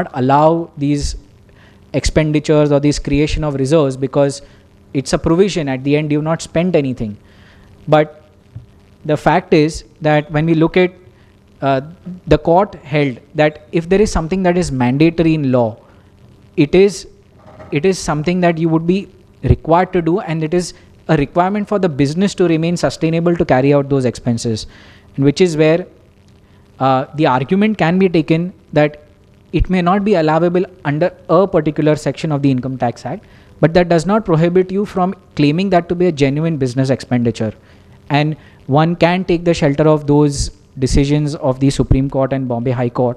not allow these expenditures or this creation of reserves, because it's a provision. At the end, you've not spent anything. But the fact is that when we look at the court held that if there is something that is mandatory in law, it is something that you would be required to do, and it is a requirement for the business to remain sustainable to carry out those expenses, and which is where the argument can be taken that it may not be allowable under a particular section of the Income Tax Act, but that does not prohibit you from claiming that to be a genuine business expenditure. And one can take the shelter of those decisions of the Supreme Court and Bombay High Court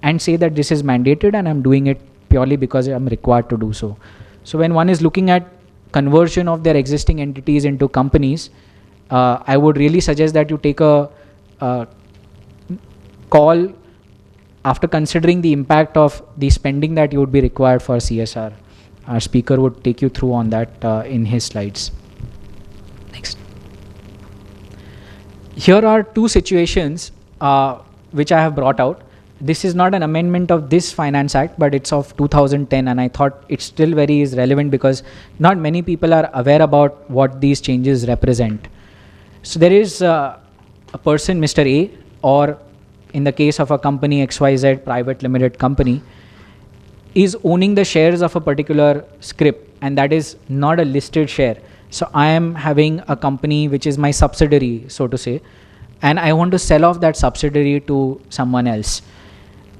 and say that this is mandated and I'm doing it purely because I'm required to do so. So when one is looking at conversion of their existing entities into companies, I would really suggest that you take a call after considering the impact of the spending that you would be required for CSR. Our speaker would take you through on that in his slides. Next. Here are two situations which I have brought out. This is not an amendment of this Finance Act, but it's of 2010, and I thought it still very is relevant because not many people are aware about what these changes represent. So there is a person, Mr. A, or in the case of a company XYZ private limited company, is owning the shares of a particular scrip, and that is not a listed share. So I am having a company which is my subsidiary, so to say, and I want to sell off that subsidiary to someone else.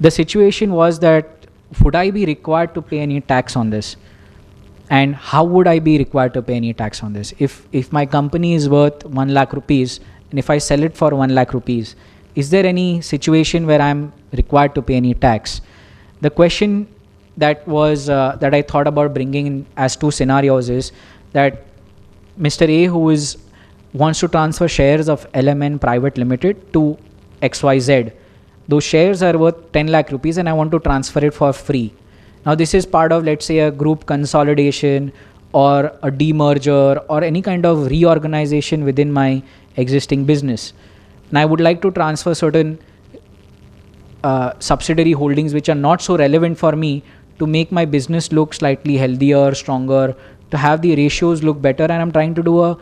The situation was that would I be required to pay any tax on this? And how would I be required to pay any tax on this? If my company is worth 1 lakh rupees and if I sell it for 1 lakh rupees, is there any situation where I'm required to pay any tax? The question that was that I thought about bringing in as two scenarios is that Mr. A, who wants to transfer shares of LMN Private Limited to XYZ. Those shares are worth 10 lakh rupees and I want to transfer it for free. Now this is part of, let's say, a group consolidation or a demerger or any kind of reorganization within my existing business. And I would like to transfer certain subsidiary holdings which are not so relevant for me to make my business look slightly healthier, stronger, to have the ratios look better, and I'm trying to do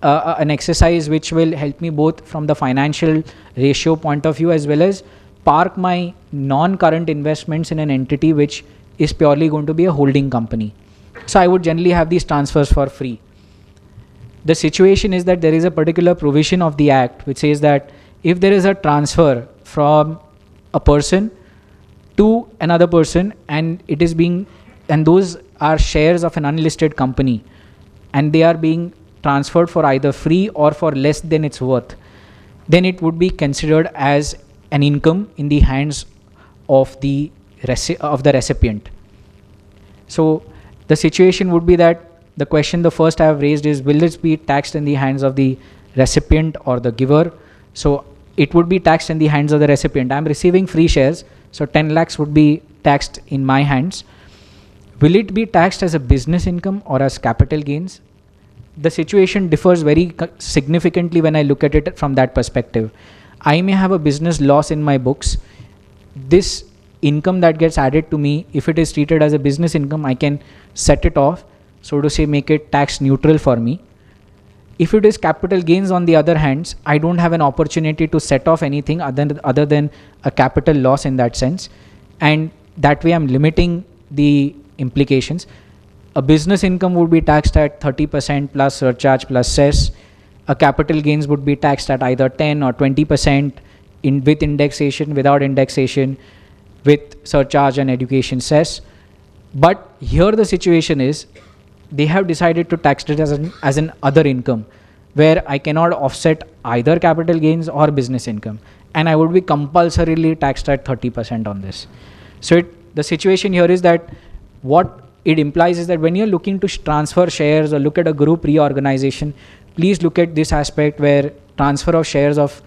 an exercise which will help me both from the financial ratio point of view as well as park my non-current investments in an entity which is purely going to be a holding company. So I would generally have these transfers for free. The situation is that there is a particular provision of the Act which says that if there is a transfer from a person to another person and it is being, and those are shares of an unlisted company and they are being transferred for either free or for less than its worth, then it would be considered as an income in the hands of the recipient. So the situation would be that the question, the first I have raised is, will this be taxed in the hands of the recipient or the giver? So it would be taxed in the hands of the recipient. I am receiving free shares, so 10 lakhs would be taxed in my hands. Will it be taxed as a business income or as capital gains? The situation differs very significantly when I look at it from that perspective. I may have a business loss in my books. This income that gets added to me, if it is treated as a business income, I can set it off, so to say, make it tax neutral for me. If it is capital gains, on the other hand, I don't have an opportunity to set off anything other than a capital loss in that sense, and that way I'm limiting the implications. A business income would be taxed at 30% plus surcharge plus cess. A capital gains would be taxed at either 10 or 20% with indexation, without indexation, with surcharge and education cess. But here the situation is they have decided to tax it as an other income where I cannot offset either capital gains or business income, and I would be compulsorily taxed at 30% on this. So the situation here is that what it implies is that when you're looking to transfer shares or look at a group reorganization, please look at this aspect where transfer of shares of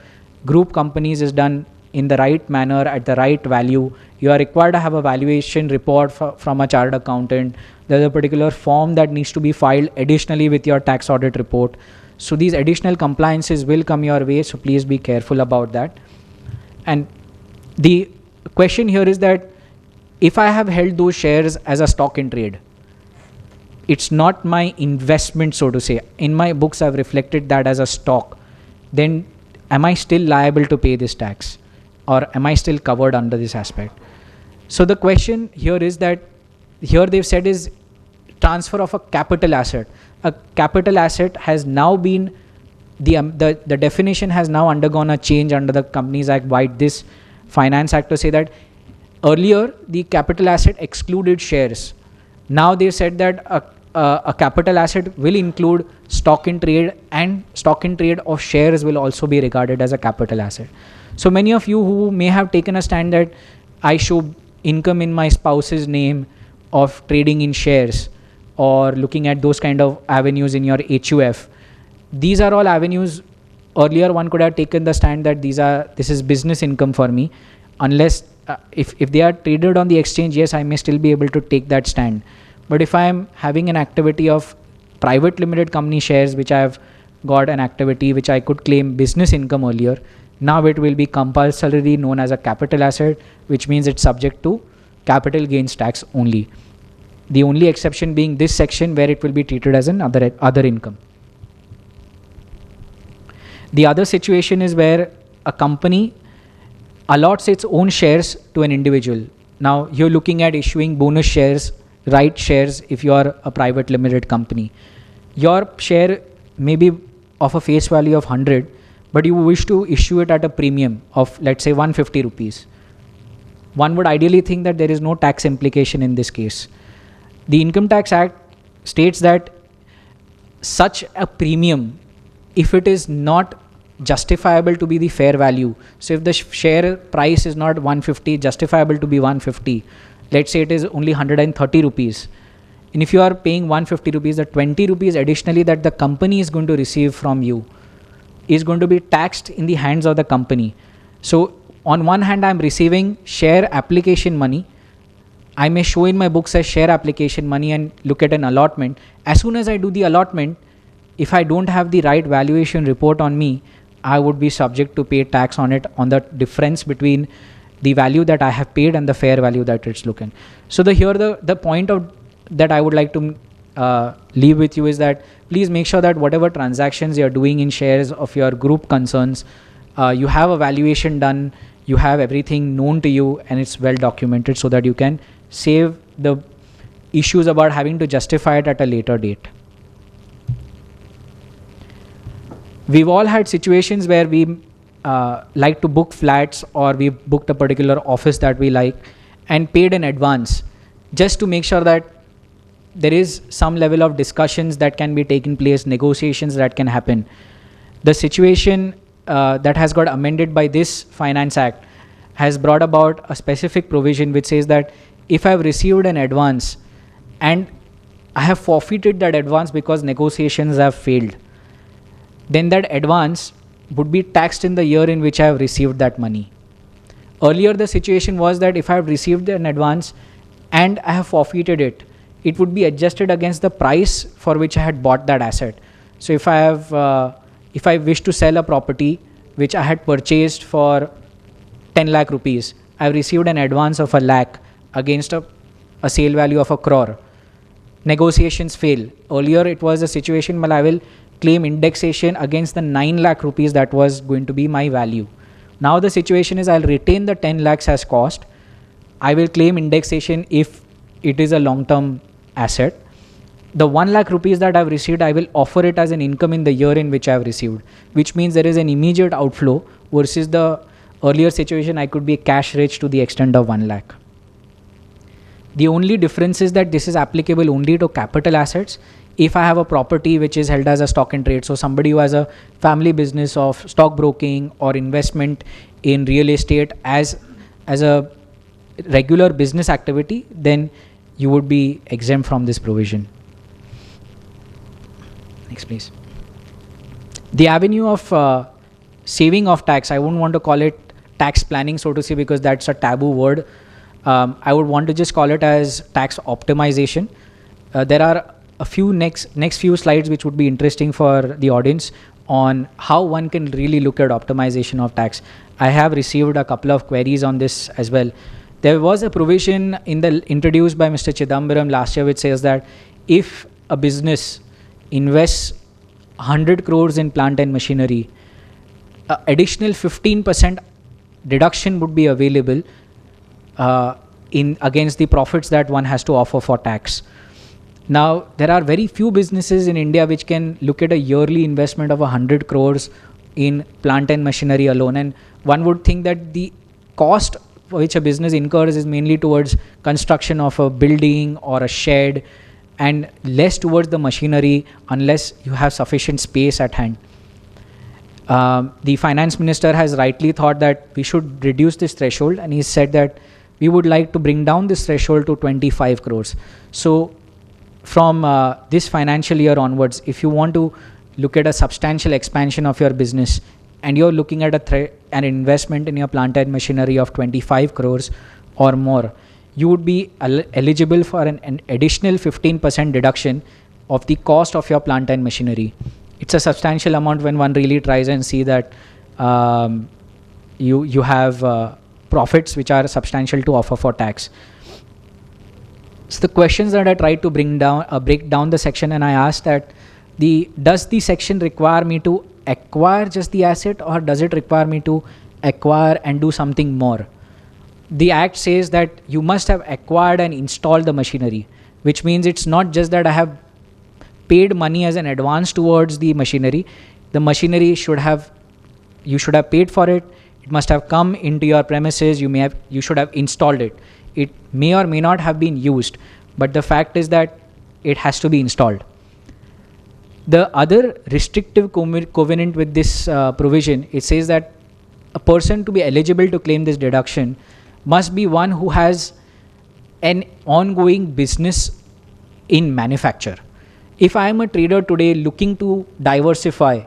group companies is done in the right manner at the right value. You are required to have a valuation report from a chartered accountant. There's a particular form that needs to be filed additionally with your tax audit report. So these additional compliances will come your way, so please be careful about that. And the question here is that if I have held those shares as a stock in trade, it's not my investment, so to say. In my books, I've reflected that as a stock. Then am I still liable to pay this tax? Or am I still covered under this aspect? So the question here is that, here they've said is transfer of a capital asset. A capital asset has now been, the definition has now undergone a change under the Companies Act by this Finance Act to say that earlier the capital asset excluded shares. Now they said that a capital asset will include stock in trade, and stock in trade of shares will also be regarded as a capital asset. So many of you who may have taken a stand that I show income in my spouse's name of trading in shares, or looking at those kind of avenues in your HUF, these are all avenues. Earlier one could have taken the stand that this is business income for me, unless if they are traded on the exchange, yes, I may still be able to take that stand. But if I am having an activity of private limited company shares, which I have got an activity which I could claim business income earlier, now it will be compulsorily known as a capital asset, which means it's subject to capital gains tax only. The only exception being this section where it will be treated as an other income. The other situation is where a company allots its own shares to an individual. Now you're looking at issuing bonus shares, right shares, if you are a private limited company. Your share may be of a face value of 100, but you wish to issue it at a premium of, let's say, 150 rupees. One would ideally think that there is no tax implication in this case. The Income Tax Act states that such a premium, if it is not justifiable to be the fair value, so if the share price is not 150, justifiable to be 150, let's say it is only 130 rupees, and if you are paying 150 rupees, the 20 rupees additionally that the company is going to receive from you is going to be taxed in the hands of the company. So on one hand, I'm receiving share application money. I may show in my books as share application money and look at an allotment. As soon as I do the allotment, if I don't have the right valuation report on me, I would be subject to pay tax on it, on the difference between the value that I have paid and the fair value that it's looking. So the point of that I would like to leave with you is that please make sure that whatever transactions you're doing in shares of your group concerns, you have a valuation done, you have everything known to you, and it's well documented so that you can save the issues about having to justify it at a later date. We've all had situations where we like to book flats, or we've booked a particular office that we like and paid in advance just to make sure that there is some level of discussions that can be taken place, negotiations that can happen. The situation that has got amended by this Finance Act has brought about a specific provision which says that if I've received an advance and I have forfeited that advance because negotiations have failed, then that advance would be taxed in the year in which I have received that money. Earlier, the situation was that if I have received an advance and I have forfeited it, it would be adjusted against the price for which I had bought that asset. So if I wish to sell a property which I had purchased for 10 lakh rupees, I have received an advance of 1 lakh against a sale value of 1 crore. Negotiations fail. Earlier, it was a situation where I will claim indexation against the 9 lakh rupees that was going to be my value. Now the situation is I'll retain the 10 lakhs as cost. I will claim indexation if it is a long-term asset. The 1 lakh rupees that I've received, I will offer it as an income in the year in which I've received, which means there is an immediate outflow versus the earlier situation I could be cash rich to the extent of 1 lakh. The only difference is that this is applicable only to capital assets. If I have a property which is held as a stock and trade, so somebody who has a family business of stockbroking or investment in real estate as a regular business activity, then you would be exempt from this provision. Next, please. The avenue of saving of tax, I wouldn't want to call it tax planning, so to say, because that's a taboo word. I would want to just call it as tax optimization. There are a few next few slides which would be interesting for the audience on how one can really look at optimization of tax. I have received a couple of queries on this as well. There was a provision introduced by Mr. Chidambaram last year which says that if a business invests 100 crores in plant and machinery, additional 15% deduction would be available in against the profits that one has to offer for tax. Now, there are very few businesses in India which can look at a yearly investment of 100 crores in plant and machinery alone, and one would think that the cost which a business incurs is mainly towards construction of a building or a shed and less towards the machinery unless you have sufficient space at hand. The finance minister has rightly thought that we should reduce this threshold, and he said that we would like to bring down this threshold to 25 crores. So from this financial year onwards, if you want to look at a substantial expansion of your business and you're looking at an investment in your plant and machinery of 25 crores or more, you would be eligible for an additional 15% deduction of the cost of your plant and machinery. It's a substantial amount when one really tries and see that you have profits which are substantial to offer for tax. So the questions that I tried to break down the section, and I asked that does the section require me to acquire just the asset, or does it require me to acquire and do something more? The Act says that you must have acquired and installed the machinery, which means it's not just that I have paid money as an advance towards the machinery. The machinery you should have paid for it. It must have come into your premises. You should have installed it. It may or may not have been used, but the fact is that it has to be installed. The other restrictive covenant with this provision, it says that a person to be eligible to claim this deduction must be one who has an ongoing business in manufacture. If I am a trader today looking to diversify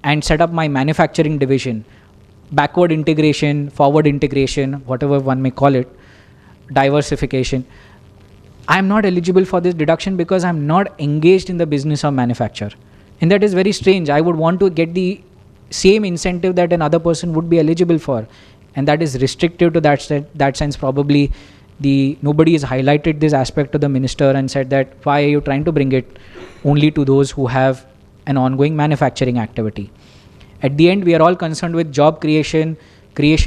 and set up my manufacturing division, backward integration, forward integration, whatever one may call it, diversification, I am not eligible for this deduction because I am not engaged in the business of manufacture. And that is very strange. I would want to get the same incentive that another person would be eligible for, and that is restrictive to that sense. Probably nobody has highlighted this aspect to the minister and said that why are you trying to bring it only to those who have an ongoing manufacturing activity. At the end, we are all concerned with job creation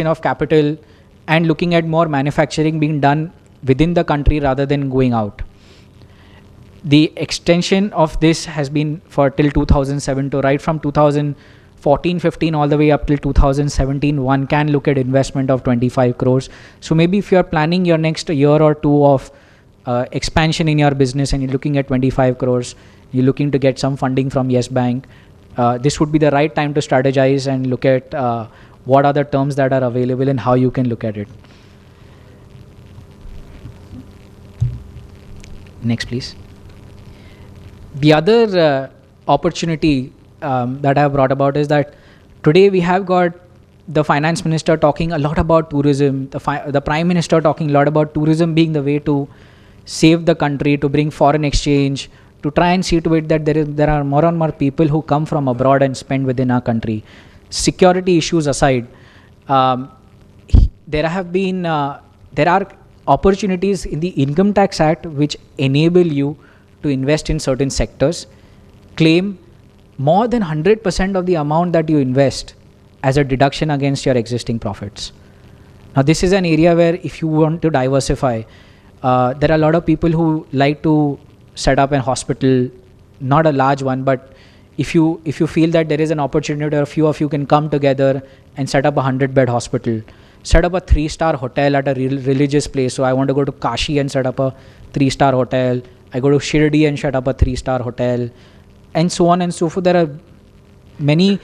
of capital, and looking at more manufacturing being done within the country rather than going out. The extension of this has been for till 2007, to right from 2014-15 all the way up till 2017, one can look at investment of 25 crores. So maybe if you are planning your next year or two of expansion in your business and you're looking at 25 crores, you're looking to get some funding from Yes Bank, this would be the right time to strategize and look at what are the terms that are available and how you can look at it. Next, please. The other opportunity that I have brought about is that today we have got the finance minister talking a lot about tourism, the prime minister talking a lot about tourism being the way to save the country, to bring foreign exchange, to try and see to it that there are more and more people who come from abroad and spend within our country. Security issues aside, there are opportunities in the Income Tax Act which enable you to invest in certain sectors, claim more than 100% of the amount that you invest as a deduction against your existing profits. Now, this is an area where if you want to diversify, there are a lot of people who like to set up a hospital, not a large one, but if you feel that there is an opportunity or a few of you can come together and set up a 100-bed hospital, set up a 3-star hotel at a religious place. So I want to go to Kashi and set up a 3-star hotel. I go to Shirdi and set up a 3-star hotel, and so on and so forth. There are many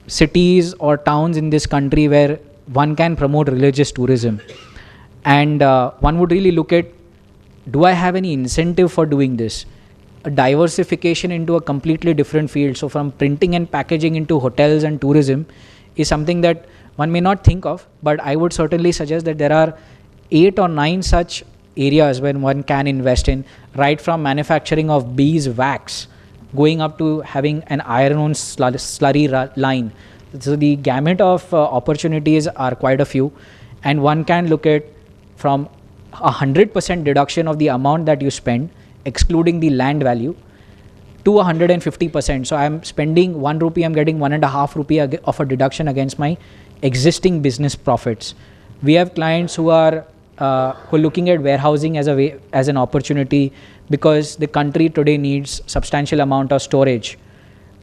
cities or towns in this country where one can promote religious tourism, and one would really look at, do I have any incentive for doing this? A diversification into a completely different field, so from printing and packaging into hotels and tourism, is something that one may not think of, but I would certainly suggest that there are 8 or 9 such areas when one can invest in, right from manufacturing of bees wax going up to having an iron-on slurry line. So the gamut of opportunities are quite a few, and one can look at from 100% deduction of the amount that you spend, excluding the land value, to 150%. So I'm spending 1 rupee, I'm getting 1.5 rupee of a deduction against my existing business profits. We have clients who are looking at warehousing as an opportunity, because the country today needs substantial amount of storage.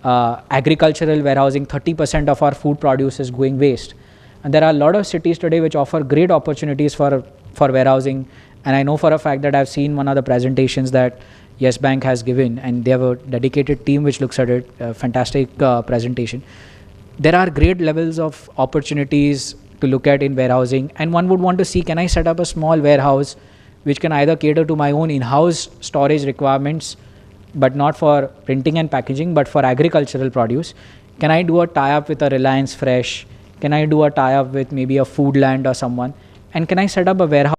Agricultural warehousing, 30% of our food produce is going waste. And there are a lot of cities today which offer great opportunities for warehousing. And I know for a fact that I've seen one of the presentations that Yes Bank has given, and they have a dedicated team which looks at it. Fantastic presentation. There are great levels of opportunities to look at in warehousing, and one would want to see, can I set up a small warehouse which can either cater to my own in-house storage requirements, but not for printing and packaging, but for agricultural produce? Can I do a tie-up with a Reliance Fresh? Can I do a tie-up with maybe a Foodland or someone? And can I set up a warehouse